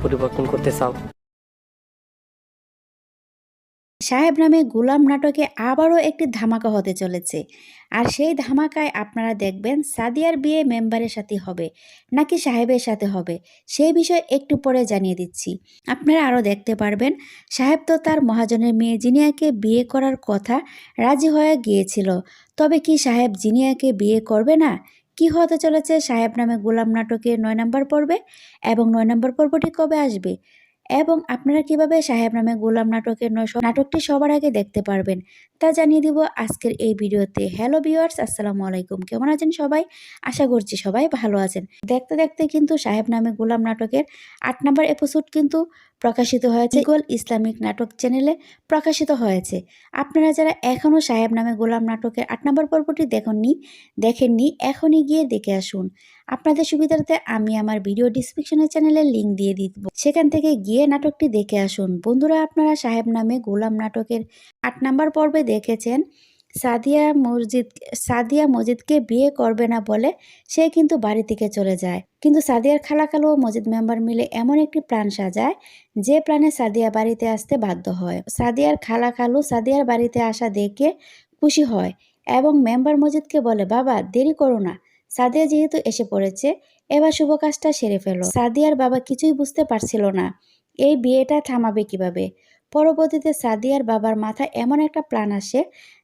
পরিবর্তন করতে চাও। সাহেব নামে গোলাম নাটকে আবারও একটি ধামাকা হতে চলেছে। আর সেই ধামাকায় আপনারা দেখবেন সাদিয়ার বিয়ে মেম্বারের সাথে হবে নাকি সাহেবের সাথে হবে, সেই বিষয়ে একটু পরে জানিয়ে দিচ্ছি। আপনারা আরও দেখতে পারবেন সাহেব তো তার মহাজনের মেয়ে জিনিয়াকে বিয়ে করার কথা রাজি হয়ে গিয়েছিল। তবে কি সাহেব জিনিয়াকে বিয়ে করবে না? কি হতে চলেছে সাহেব নামে গোলাম নাটকের 9 নম্বর পর্বে, এবং 9 নম্বর পর্বটি কবে আসবে, এবং আপনারা কিভাবে সাহেব নামে গোলাম নাটকটি সবার আগে দেখতে পারবেন তা জানিয়ে দিব আজকের এই ভিডিওতে। হ্যালো ভিউয়ার্স, আসসালামু আলাইকুম। কেমন আছেন সবাই? আশা করছি সবাই ভালো আছেন। দেখতে দেখতে কিন্তু সাহেব নামে গোলাম নাটকের 8 নম্বর এপিসোড কিন্তু প্রকাশিত হয়েছে ইগল ইসলামিক নাটক চ্যানেলে প্রকাশিত হয়েছে। আপনারা যারা এখনও সাহেব নামে গোলাম নাটকের 8 নম্বর পর্বটি দেখেননি এখনই গিয়ে দেখে আসুন। আপনাদের সুবিধার্থে আমি আমার ভিডিও ডিসক্রিপশনের চ্যানেলের লিঙ্ক দিয়ে দিব, সেখান থেকে গিয়ে নাটকটি দেখে আসুন। বন্ধুরা, আপনারা সাহেব নামে গোলাম নাটকের 8 নম্বর পর্বে দেখেছেন সাদিয়া মজিদকে বিয়ে করবে না বলে সে কিন্তু বাড়ি থেকে চলে যায়। কিন্তু সাদিয়ার খালাখালু ও মজিদ মেম্বার মিলে এমন একটি প্ল্যান সাজায় যে প্ল্যানে সাদিয়া বাড়িতে আসতে বাধ্য হয়। সাদিয়ার খালাখালু সাদিয়ার বাড়িতে আসা দেখে খুশি হয় এবং মেম্বার মজিদকে বলে, বাবা দেরি করো না, সাদিয়া যেহেতু এসে পড়েছে এবার শুভ কাজটা সেরে ফেলো। সাদিয়ার বাবা কিছুই বুঝতে পারছিল না এই বিয়েটা থামাবে কিভাবে। পরবর্তীতে সাদিয়ার বাবার মাথায় এমন একটা প্ল্যান আসে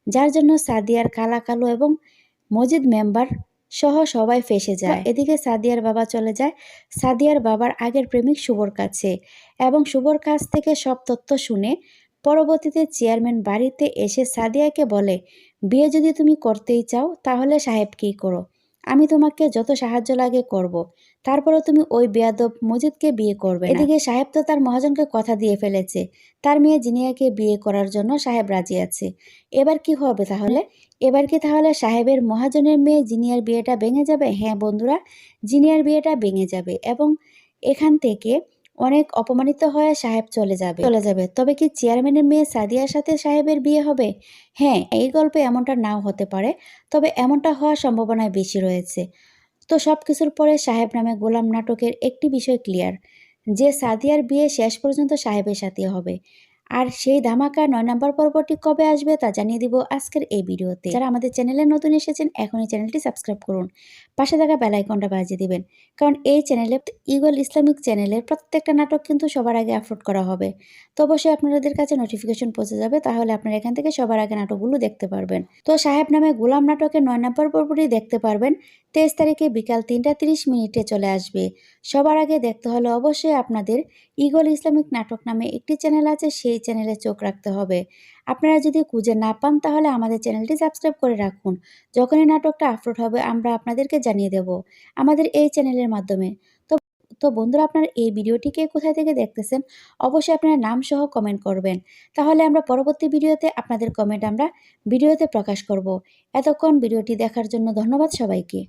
যার জন্য সাদিয়ার কালো এবং মজিদ মেম্বার সহ সবাই ফেঁসে যায়। এদিকে সাদিয়ার বাবা চলে যায় সাদিয়ার বাবার আগের প্রেমিক শুভর কাছে এবং শুভর কাছ থেকে সব তথ্য শুনে পরবর্তীতে চেয়ারম্যান বাড়িতে এসে সাদিয়াকে বলে, বিয়ে যদি তুমি করতেই চাও তাহলে সাহেবকেই করো, আমি তোমাকে যত সাহায্য লাগে করব, তারপরে তুমি ওই বেয়াদব মজিদকে বিয়ে করবে না। এদিকে সাহেব তো তার মহাজনকে কথা দিয়ে ফেলেছে তার মেয়ে জিনিয়াকে বিয়ে করার জন্য সাহেব রাজি আছে। এবার কি হবে তাহলে? এবার কি তাহলে সাহেবের মহাজনের মেয়ে জিনিয়ার বিয়েটা ভেঙে যাবে? হ্যাঁ বন্ধুরা, জিনিয়ার বিয়েটা ভেঙে যাবে এবং এখান থেকে অনেক অপমানিত হয়ে সাহেব চলে যাবে। তবে কি চেয়ারম্যানের মেয়ে সাদিয়ার সাথে সাহেবের বিয়ে হবে? হ্যাঁ, এই গল্পে এমনটা নাও হতে পারে, তবে এমনটা হওয়ার সম্ভাবনা বেশি রয়েছে। তো সব কিছুর পরে সাহেব নামে গোলাম নাটকের একটি বিষয় ক্লিয়ার, যে সাদিয়ার বিয়ে শেষ পর্যন্ত সাহেবের সাথে হবে। আর সেই ধামাকা 9 নম্বর পর্বটি কবে আসবে তা জানিয়ে দিব আজকের এই ভিডিওতে। যারা আমাদের চ্যানেলে নতুন এসেছেন এখনই চ্যানেলটি সাবস্ক্রাইব করুন, পাশে থাকা বেল আইকনটা বাজিয়ে দিবেন, কারণ এই চ্যানেলে ইগল ইসলামিক চ্যানেলের প্রত্যেকটা নাটক কিন্তু সবার আগে আপলোড করা হবে। তো অবশ্যই আপনাদের কাছে নোটিফিকেশন পৌঁছে যাবে, তাহলে আপনারা এখান থেকে সবার আগে নাটকগুলো দেখতে পারবেন। তো সাহেব নামে গোলাম নাটকের 9 নম্বর পর্বটি দেখতে পারবেন 23 তারিখে বিকাল 3:30 চলে আসবে। সবার আগে দেখতে হলে অবশ্যই আপনাদের ইগল ইসলামিক নাটক নামে একটি চ্যানেল আছে, সেই চ্যানেলে চোখ রাখতে হবে। আপনারা যদি খুঁজে না পান তাহলে আমাদের চ্যানেলটি সাবস্ক্রাইব করে রাখুন, যখনই নাটকটা আপলোড হবে আমরা আপনাদেরকে জানিয়ে দেব আমাদের এই চ্যানেলের মাধ্যমে। তো তো বন্ধুরা, আপনারা এই ভিডিওটিকে কোথায় থেকে দেখতেছেন অবশ্যই আপনারা নাম সহ কমেন্ট করবেন, তাহলে আমরা পরবর্তী ভিডিওতে আপনাদের কমেন্ট আমরা ভিডিওতে প্রকাশ করব। এতক্ষণ ভিডিওটি দেখার জন্য ধন্যবাদ সবাইকে।